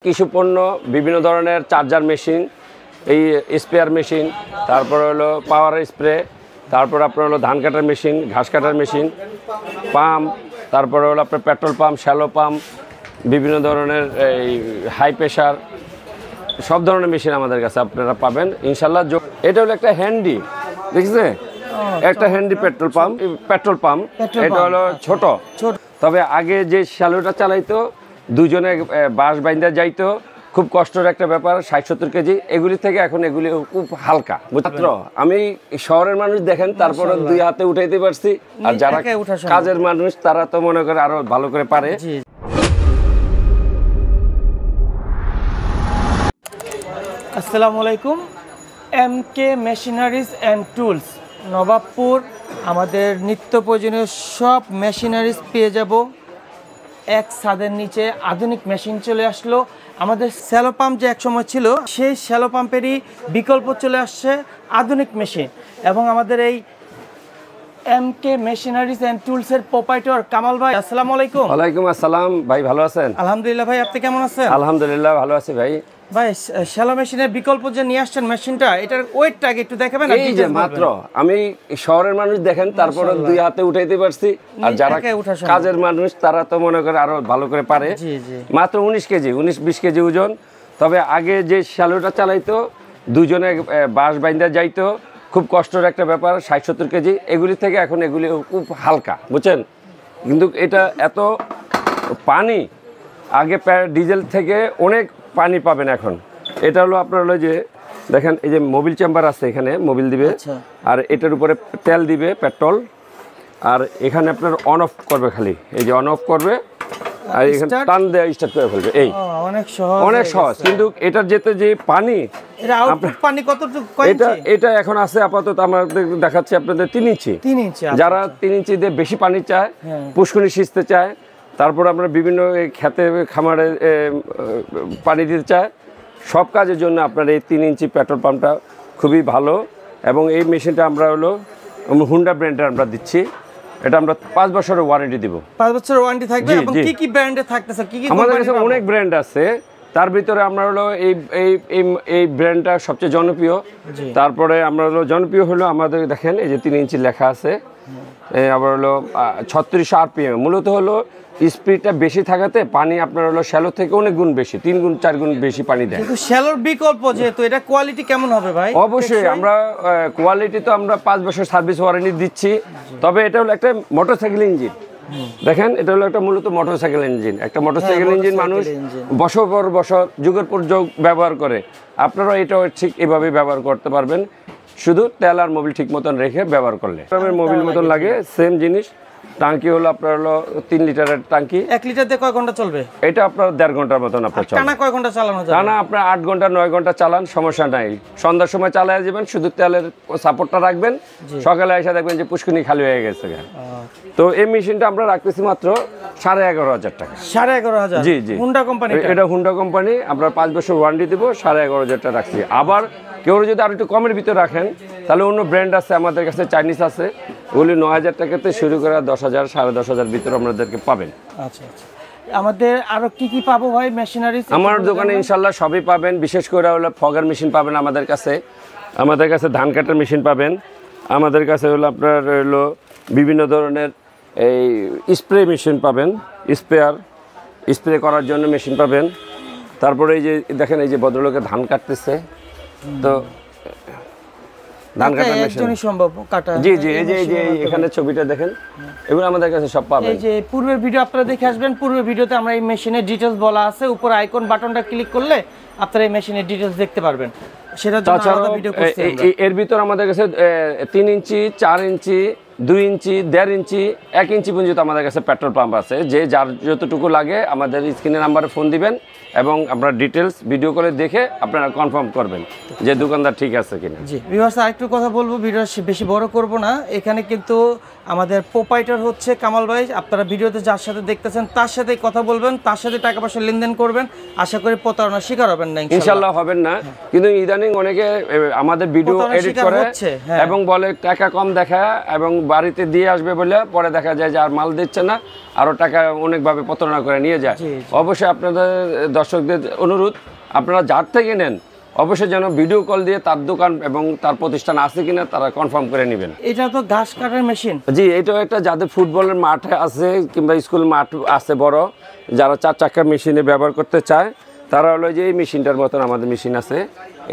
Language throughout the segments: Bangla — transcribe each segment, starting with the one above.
কিছু পণ্য বিভিন্ন ধরনের চার্জার মেশিন, এই স্প্রেয়ার মেশিন, তারপর হলো পাওয়ার স্প্রে, তারপর আপনার হলো ধান কাটার মেশিন, ঘাস কাটার মেশিন, পাম্প, তারপরে হলো আপনার পেট্রোল পাম্প, শ্যালো পাম্প, বিভিন্ন ধরনের এই হাই প্রেশার সব ধরনের মেশিন আমাদের কাছে আপনারা পাবেন ইনশাল্লাহ। এটা হলো একটা হ্যান্ডি, দেখছে একটা হ্যান্ডি পেট্রোল পাম্প। এটা হলো ছোট, তবে আগে যে শ্যালোটা চালাইতো দুজনে বাঁশ বাইন্দা যাইতো, খুব কষ্টের একটা ব্যাপার, 60-70 কেজি। এগুলি থেকে এখন এগুলি খুব হালকা। মাত্র আমি শহরের মানুষ দেখেন, তারপরে দুই হাতে উঠাইতে পারছি, আর যারা কাজের মানুষ তারা তো মনে করে আরো ভালো করে পারে। আসসালামু আলাইকুম। এমকে মেশিনারিজ অ্যান্ড টুলস নবাবপুর, আমাদের নিত্য প্রয়োজনীয় সব মেশিনারিজ পেয়ে যাব এক ছাদের নিচে। আধুনিক মেশিন চলে আসলো। আমাদের শ্যালো পাম্প যে একসময় ছিল, সেই শ্যালো পাম্পেরই বিকল্প চলে আসছে আধুনিক মেশিন। এবং আমাদের এই এমকে মেশিনারিজ অ্যান্ড টুলসের প্রোপাইটর কামাল ভাই, আসসালামু আলাইকুম। ওয়ালাইকুম আসসালাম ভাই, ভালো আছেন? আলহামদুলিল্লাহ ভাই, আপনি কেমন আছেন? আলহামদুলিল্লাহ ভালো আছি ভাই। ভাই, শ্যালো মেশিনের বিকল্প যে নিয়ে আসছেন মেশিনটা, এটার ওয়েটটা আগে একটু দেখাবেন? এই যে মাত্র আমি শহরের মানুষ দেখেন, তারপরে দুই হাতে উঠাইতে পারছি, আর যারা কাজের মানুষ তারা তো মনে করে আরো ভালো করে পারে। মাত্র 19 কেজি, 19-20 কেজি ওজন। তবে আগে যে শ্যালোটা চালাইতো দুজনে বাঁশ বাইন্দা যাইতো, খুব কষ্টের একটা ব্যাপার, 60-70 কেজি। এগুলি থেকে এখন এগুলি খুব হালকা, বুঝছেন? কিন্তু এটা এত পানি, আগে ডিজেল থেকে অনেক পানি পাবেন এখন। এটা হলো আপনার হলো যে দেখেন, এই যে মোবিল চেম্বার আছে, এখানে মোবিল দিবে, আর এটার উপরে তেল দিবে পেট্রোল, আর এখানে আপনার অন অফ করবে, খালি এই যে অন অফ করবে, আর এখানে টান দেওয়া স্টার্ট করে ফেলবে। এই অনেক সহজ। কিন্তু এটার যেতে যে পানি, এটা এখন আছে আপাতত আমাদের দেখাচ্ছে আপনাদের 3 ইঞ্চি। যারা 3 ইঞ্চি দিয়ে বেশি পানি চায়, পুষ্করণী সিঁচতে চায়, তারপর আমরা বিভিন্ন খেতে খামারে পানি দিতে চায়, সব কাজের জন্য আপনার এই 3 ইঞ্চি পেট্রোল পাম্পটা খুবই ভালো। এবং এই মেশিনটা আমরা হলো হুন্ডা ব্র্যান্ডের আমরা দিচ্ছি। এটা আমরা 5 বছরের ওয়ারেন্টি দিব। 5 বছরের ওয়ারেন্টি থাকবে। এবং কি কি ব্র্যান্ডে থাকতেছে? কি কি আমাদের কাছে অনেক ব্র্যান্ড আছে, তার ভিতরে আমরা হলো এই ব্র্যান্ডটা সবচেয়ে জনপ্রিয়। তারপরে আমরা হলো জনপ্রিয় হলো আমাদের দেখেন এই যে 3 ইঞ্চি লেখা আছে। আবার হলো 3600 RPM। মূলত হলো স্পিডটা বেশি থাকাতে পানি আপনার হলো শ্যালো থেকে অনেক গুণ বেশি, 3 গুণ 4 গুণ বেশি পানি দেয়। কিন্তু শ্যালোর বিকল্প যেহেতু, এটা কোয়ালিটি কেমন হবে ভাই? অবশ্যই আমরা কোয়ালিটি তো আমরা 5 বছর সার্ভিস ওয়ারেন্টি দিচ্ছি। তবে এটা হলো একটা মোটরসাইকেল ইঞ্জিন। দেখেন, এটা হলো একটা মূলত মোটরসাইকেল ইঞ্জিন। একটা মোটরসাইকেল ইঞ্জিন মানুষ বছর পর বছর, যুগের পর যুগ ব্যবহার করে। আপনারাও এটাও ঠিক এভাবে ব্যবহার করতে পারবেন, শুধু তেল আর মোবিল ঠিক মতন রেখে ব্যবহার করলে। মোবিল মতন লাগে, সেম জিনিস। টাঙ্কি হলো আপনার হলো 3 লিটারের টাঙ্কি। 1 লিটার দিয়ে কয় ঘন্টা চলবে? এটা আপনার 1.5 ঘন্টার মতন আপনার চলবে। টানা কয় ঘন্টা চালানো যাবে? টানা আপনার 8 ঘন্টা 9 ঘন্টা চালান, সমস্যা নাই। সন্ধ্যার সময় চালায় যাবেন, শুধু তেলের সাপোর্টটা রাখবেন, সকালে এসে দেখবেন যে পুষ্করণী খালি হয়ে গেছে। তো এই মেশিনটা আমরা রাখতেছি মাত্র 11,500 টাকা। 11,500? জি জি, হুন্ডা কোম্পানি। এটা হুন্ডা কোম্পানি। আমরা 5 বছর ওয়ারেন্টি দেবো, 11,500 টাকা রাখছি। আবার কেউ যদি আর একটু কমের ভিতরে রাখেন, তাহলে অন্য ব্র্যান্ড আছে আমাদের কাছে, চাইনিজ আছে, ওগুলি 9,000 টাকাতে শুরু করে 10,000 10,500 ভিতরে আপনাদেরকে পাবেন। আচ্ছা আচ্ছা, আমাদের আরো কি কি পাবো ভাই মেশিনারি? আমার দোকানে ইনশাল্লাহ সবই পাবেন। বিশেষ করে হলো ফগার মেশিন পাবেন আমাদের কাছে, ধান কাটার মেশিন পাবেন আমাদের কাছে, হলো আপনার হলো বিভিন্ন ধরনের এই স্প্রে মেশিন পাবেন, স্প্রে করার জন্য মেশিন পাবেন। তারপরে এই যে দেখেন, এই যে ভদ্রলোকে ধান কাটতেছে, তো ধান কাটার মেশিন সম্ভব কাটা। জি জি, এই যে এখানে ছবিটা দেখেন, এগুলো আমাদের কাছে সব পাবেন। এই যে পূর্বের ভিডিও আপনারা দেখে আসবেন, পূর্বের ভিডিওতে আমরা এই মেশিনের ডিটেইলস বলা আছে, উপর আইকন বাটনটা ক্লিক করলে আপনারা এই মেশিনের ডিটেইলস দেখতে পারবেন। সেটা জন্য আলাদা ভিডিও করতে হবে। এর ভিতর আমাদের কাছে 3 ইঞ্চি, 4 ইঞ্চি, 2 ইঞ্চি, 1.5 ইঞ্চি, 1 ইঞ্চি পর্যন্ত আমাদের কাছে পেট্রোল পাম্প আছে। যে যার যতটুকু লাগে আমাদের স্ক্রিনের নাম্বারে ফোন দিবেন, এবং আপনার ডিটেলস ভিডিও করে দেখে আপনারা কনফার্ম করবেন যে দোকানদার ঠিক আছে কিনা। জি ভিউয়ার্স, আরেকটু কথা বলবো, ভিডিও বেশি বড় করব না। এখানে কিন্তু আমাদের প্রোপাইটর হচ্ছে কামাল ভাই। আপনারা ভিডিওতে যার সাথে দেখতেছেন তার সাথে কথা বলবেন, তার সাথে টাকা পয়সা লেনদেন করবেন। আশা করি প্রতারণার শিকার হবেন না ইনশাআল্লাহ। হবেন না। কিন্তু ইদানিং অনেকে আমাদের ভিডিও এডিট করে এবং বলে টাকা কম দেখায়, এবং বাড়িতে দিয়ে আসবে বলে পরে দেখা যায় যে আর মাল দিচ্ছে না, আরও টাকা অনেকভাবে প্রতারণা করে নিয়ে যায়। অবশ্যই আপনাদের দর্শকদের অনুরোধ, আপনারা যার থেকে নেন অবশ্যই যেন ভিডিও কল দিয়ে তার দোকান এবং তার প্রতিষ্ঠান আছে কিনা তারা কনফার্ম করে নেবেন। এটা তো ঘাস কাটার মেশিন। জি, এটাও একটা যাদের ফুটবলের মাঠ আছে কিংবা স্কুল মাঠ আছে বড়, যারা 4 চাকা মেশিনে ব্যবহার করতে চায় তারা হলো যে এই মেশিনটার মতন আমাদের মেশিন আছে,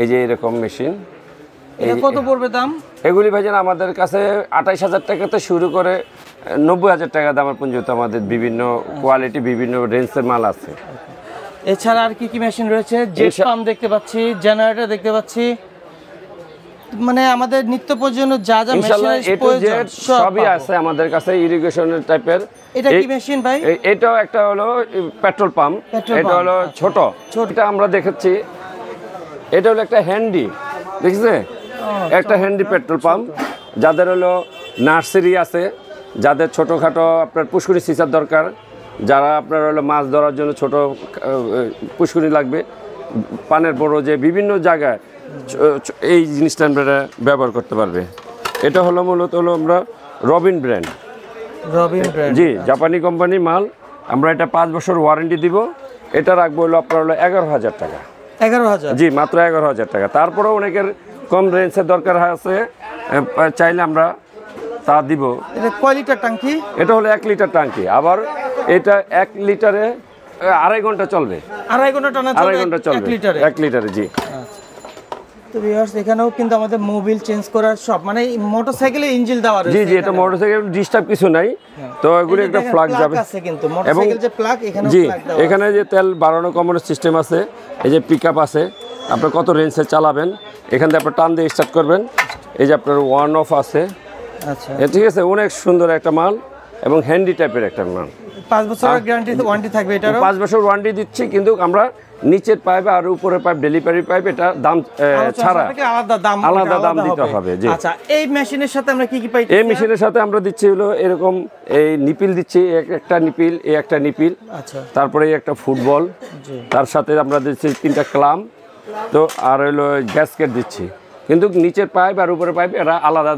এই যে এরকম মেশিন। কত পড়বে দাম? এগুলি ভাইজান আমাদের কাছে 28,000 টাকাতে শুরু করে 90,000 টাকা দামের পর্যন্ত আমাদের বিভিন্ন কোয়ালিটি বিভিন্ন রেঞ্জের মাল আছে। এছাড়া আর কি কি মেশিন রয়েছে? জেট পাম্প দেখতে পাচ্ছি, জেনারেটর দেখতে পাচ্ছি, মানে আমাদের নিত্য প্রয়োজনীয় যা যা মেশিন সবই আছে আমাদের কাছে ইরিগেশনের টাইপের। এটা কি মেশিন ভাই? এটাও একটা হলো পেট্রোল পাম্প, এটা হলো ছোট, এটা আমরা দেখেছি। এটা হলো একটা হ্যান্ডি, দেখছে একটা হ্যান্ডি পেট্রোল পাম্প, যাদের হলো নার্সারি আছে, যাদের ছোটোখাটো আপনার পুষ্করি সিসার দরকার, যারা আপনার হলো মাছ ধরার জন্য ছোট পুষ্করি লাগবে, পানের বড় যে বিভিন্ন জায়গায় এই জিনিসটা আমরা ব্যবহার করতে পারবে। এটা হলো মূলত হলো আমরা রবিন ব্র্যান্ড, জি জাপানি কোম্পানি মাল। আমরা এটা 5 বছর ওয়ারেন্টি দিব। এটা রাখবো হলো আপনার হলো 11,000 টাকা। 11,000? জি, মাত্র 11,000 টাকা। তারপরেও অনেকের কম রেঞ্জের দরকার আছে, চাইলে আমরা তা দিব। এটা কয় লিটার ট্যাঙ্কি? এটা হলো 1 লিটার ট্যাঙ্কি। আবার এটা 1 লিটারে 2.5 ঘন্টা চলবে। 2.5 ঘন্টা টানা চলবে? 2.5 ঘন্টা চলবে 1 লিটারে। জি। তো ভিউয়ার্স, এখানেও কিন্তু আমাদের মোবিল চেঞ্জ করার সব, মানে মোটরসাইকেলে ইঞ্জিন দেওয়া রয়েছে। জি জি, এটা মোটরসাইকেল ডিস্টার্ব কিছু নাই, তো এগুলো একটা প্লাগ যাবে আছে কিন্তু মোটরসাইকেল যে প্লাগ, এখানেও জি প্লাগ দেওয়া। এখানে যে তেল বাড়ানো কমানোর সিস্টেম আছে, এই যে পিকআপ আছে, আপনি কত রেঞ্জে চালাবেন এখান থেকে আপনি টান দিয়ে স্টার্ট করবেন। এই যে আপনার ওয়ান অফ আছে। আচ্ছা, ঠিক আছে, অনেক সুন্দর একটা মাল এবং হ্যান্ডি টাইপের একটা মাল। 5 বছরের গ্যারান্টি ওয়ারেন্টি থাকবে এটারও? 5 বছর ওয়ারেন্টি দিচ্ছি, কিন্তু আমরা নিচের পাইপ আর উপরের পাইপ ডেলিভারি পাইপ এটা দাম ছাড়া আলাদা দাম দিতে হবে। জি। আচ্ছা, এই মেশিনের সাথে আমরা কি কি পাই? এই মেশিনের সাথে আমরা দিচ্ছি হলো এরকম এই নিপিল দিচ্ছি, একটা নিপিল, এই একটা নিপিল। আচ্ছা, তারপরে একটা ফুটবল, তার সাথে আমরা দিচ্ছি 3টা ক্লাম, তো আর হলো গ্যাসকেট দিচ্ছি। কিন্তু নিচের পাইপ আর উপরের পাইপ এরা আলাদা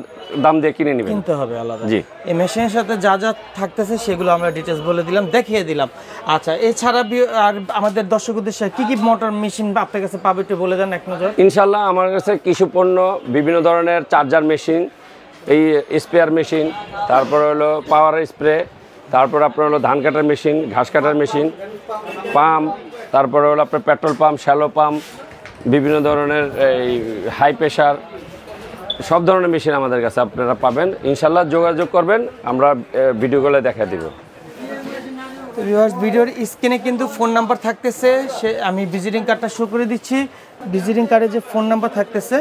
দাম দিয়ে কিনে নেবেন, কিনতে হবে আলাদা। জি। এই মেশিনের সাথে যা যা থাকতেছে সেগুলো আমরা ডিটেইলস বলে দিলাম, দেখিয়ে দিলাম। আচ্ছা, এছাড়া আর আমাদের দর্শক উদ্দেশ্যে কি কি মোটর মেশিন আপনার কাছে পাবে একটু বলে দেন এক নজর। ইনশাল্লাহ আমার কাছে কৃষি পণ্য, বিভিন্ন ধরনের চার্জার মেশিন, এই স্পেয়ার মেশিন, তারপর হলো পাওয়ার স্প্রে, তারপর আপনার হলো ধান কাটার মেশিন, ঘাস কাটার মেশিন, পাম্প, তারপরে হলো আপনার পেট্রোল পাম্প, শ্যালো পাম্প, বিভিন্ন ধরনের এই হাই প্রেশার, সব ধরনের মেশিন আমাদের কাছে আপনারা পাবেন। ইনশাল্লাহ যোগাযোগ করবেন, আমরা ভিডিও কলে দেখা দিব। ভিউয়ার্স, ভিডিওর স্ক্রিনে কিন্তু ফোন নাম্বার থাকতেছে, সে আমি ভিজিটিং কার্ডটা শো করে দিচ্ছি। ভিজিটিং কার্ডে যে ফোন নাম্বার থাকতেছে,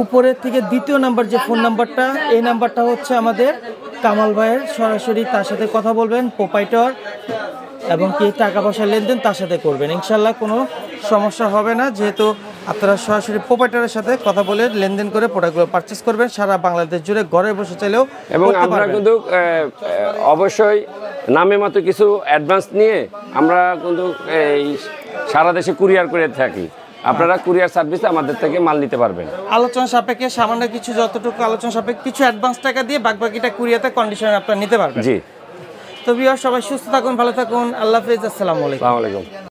উপরের থেকে 2য় নাম্বার যে ফোন নাম্বারটা, এই নাম্বারটা হচ্ছে আমাদের কামাল ভাইয়ের। সরাসরি তার সাথে কথা বলবেন, প্রোপাইটর এবং কি টাকা পয়সা লেনদেন তার সাথে করবেন। ইনশাল্লাহ কোনো সমস্যা হবে না, যেহেতু আপনারা সরাসরি প্রোপাইটরের সাথে কথা বলে লেনদেন করে প্রোডাক্টগুলো পারচেস করবেন। সারা বাংলাদেশ জুড়ে ঘরে বসে চাইলেও এবং আমরা কিন্তু অবশ্যই নামে মতো কিছু অ্যাডভান্স নিয়ে আমরা কিন্তু এই সারা দেশে কুরিয়ার করে থাকি। আপনারা কুরিয়ার সার্ভিসে আমাদের থেকে মাল নিতে পারবেন। আলোচনা সাপেক্ষে সামান্য কিছু, যতটুকু আলোচনা সাপেক্ষে কিছু অ্যাডভান্স টাকা দিয়ে বাকিটা কুরিয়াতে কন্ডিশনে আপনারা নিতে পারবেন। জি। তো ভিউয়ার, সবাই সুস্থ থাকুন, ভালো থাকুন, আল্লাহ হাফেজ, আসসালামু আলাইকুম।